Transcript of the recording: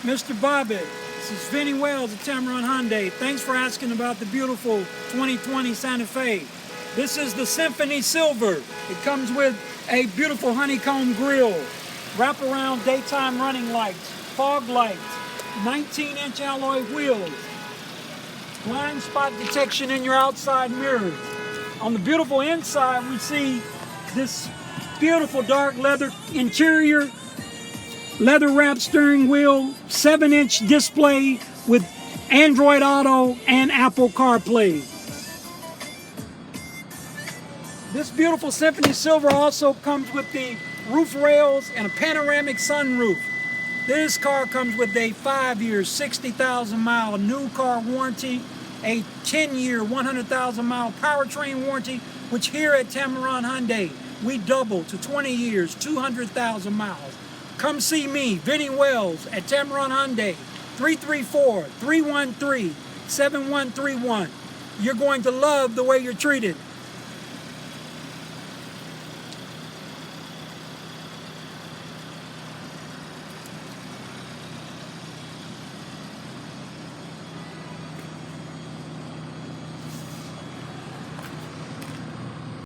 Mr. Bobbitt, this is Vinny Wells at Tameron Hyundai. Thanks for asking about the beautiful 2020 Santa Fe. This is the Symphony Silver. It comes with a beautiful honeycomb grille, wraparound daytime running lights, fog lights, 19-inch alloy wheels, blind spot detection in your outside mirrors. On the beautiful inside, we see this beautiful dark leather interior, leather-wrapped steering wheel, 7-inch display with Android Auto and Apple CarPlay. This beautiful Symphony Silver also comes with the roof rails and a panoramic sunroof. This car comes with a 5-year, 60,000-mile new car warranty, a 10-year, 100,000-mile powertrain warranty, which here at Tameron Hyundai, we double to 20 years, 200,000 miles. Come see me, Vinny Wells, at Tameron Hyundai, 334-313-7131. You're going to love the way you're treated.